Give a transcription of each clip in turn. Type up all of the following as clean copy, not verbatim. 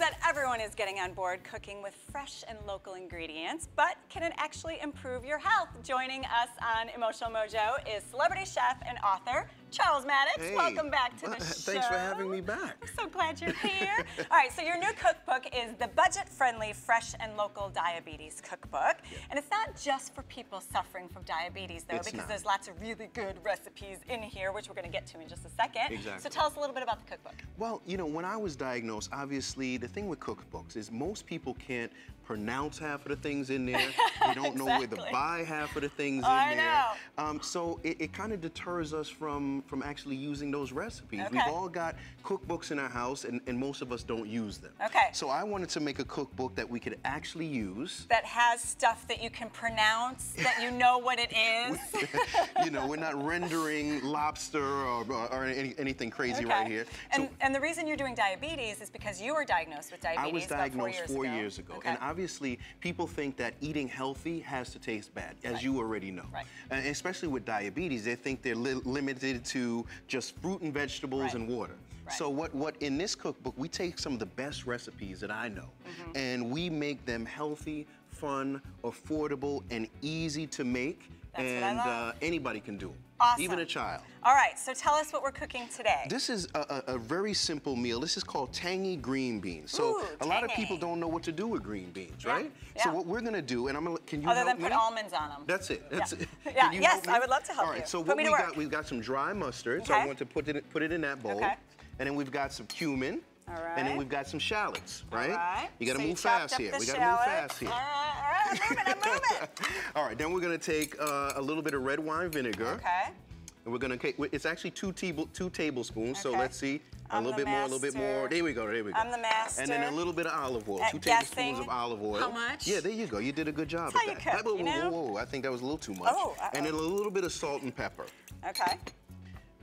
that everyone is getting on board cooking with fresh and local ingredients, but can it actually improve your health? Joining us on Emotional Mojo is celebrity chef and author Charles Mattocks. Hey, welcome back to the show. Thanks for having me back. I'm so glad you're here. All right, so your new cookbook is the budget-friendly, fresh and local diabetes cookbook. Yeah. And it's not just for people suffering from diabetes, though, because there's lots of really good recipes in here, which we're going to get to in just a second. Exactly. So tell us a little bit about the cookbook. Well, you know, when I was diagnosed, obviously, the thing with cookbooks is most people can't pronounce half of the things in there. They don't know where to buy half of the things in there. So it kind of deters us from actually using those recipes. Okay. We've all got cookbooks in our house, and most of us don't use them. Okay. So I wanted to make a cookbook that we could actually use. That has stuff that you can pronounce, that you know what it is. You know, we're not rendering lobster or anything crazy right here. And the reason you're doing diabetes is because you were diagnosed with diabetes. I was diagnosed about 4 years ago. Okay. And obviously, people think that eating healthy has to taste bad, as you already know. Right. And especially with diabetes, they think they're limited to just fruit and vegetables and water. Right. So what in this cookbook, we take some of the best recipes that I know, and we make them healthy, fun, affordable, and easy to make. That's what I love. Anybody can do it. Awesome. Even a child. All right, so tell us what we're cooking today. This is a very simple meal. This is called Tangy green beans. So a lot of people don't know what to do with green beans, right? Yeah. So what we're gonna do, and I'm gonna, can you Other help than put me? almonds on them. That's it. That's it. Yeah. Yes, I would love to help you. All right. you. So put what we've got some dry mustard. So I want to put it in that bowl. Okay. And then we've got some cumin. All right. And then we've got some shallots, right? All right. You gotta so move fast here. We gotta move fast here. All right, I'm moving. All right, then we're gonna take a little bit of red wine vinegar. Okay. And we're gonna take, it's actually two tablespoons, so let's see. A little bit more. There we go, I'm the master. And then a little bit of olive oil, 2 tablespoons of olive oil. How much? Yeah, there you go, you did a good job That's with how that. you cook, you know? Whoa, I think that was a little too much. Oh, and then a little bit of salt and pepper. Okay.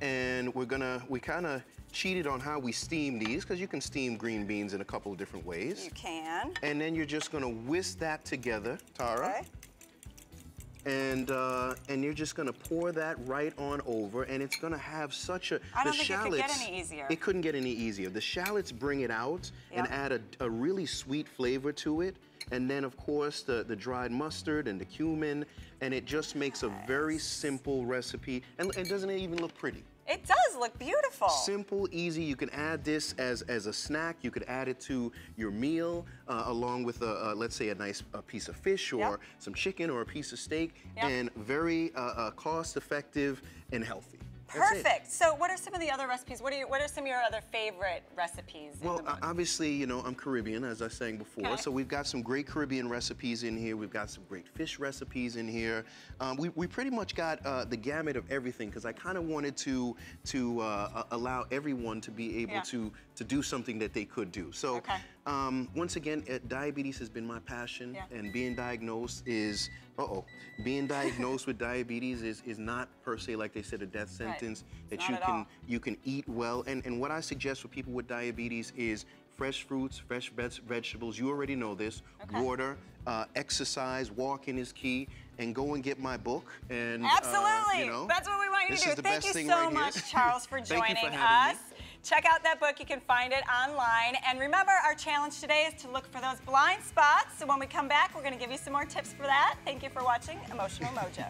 And we kind of cheated on how we steam these, because you can steam green beans in a couple of different ways. You can. And then you're just gonna whisk that together, Tara. Okay. And you're just gonna pour that right on over, and it's gonna have such a, I don't think it could get any easier. It couldn't get any easier. The shallots bring it out and add a really sweet flavor to it. And then, of course, the dried mustard and the cumin, and it just makes a very simple recipe. And doesn't it even look pretty? It does look beautiful. Simple, easy. You can add this as a snack. You could add it to your meal along with, let's say, a nice piece of fish or some chicken or a piece of steak, and very cost-effective and healthy. Perfect. So what are some of the other recipes? What are some of your other favorite recipes? Well, obviously, you know, I'm Caribbean, as I was saying before, so we've got some great Caribbean recipes in here. We've got some great fish recipes in here. We pretty much got the gamut of everything, because I kind of wanted to allow everyone to be able to do something that they could do. So once again, diabetes has been my passion, and being diagnosed is, being diagnosed with diabetes is not per se, like they said, a death sentence. That you can eat well, and what I suggest for people with diabetes is fresh fruits, fresh vegetables. You already know this. Water, exercise, walking is key, and go and get my book. And absolutely, you know, that's what we want you to do. Thank you so much, Charles, for joining us. Check out that book. You can find it online. And remember, our challenge today is to look for those blind spots. So when we come back, we're going to give you some more tips for that. Thank you for watching Emotional Mojo.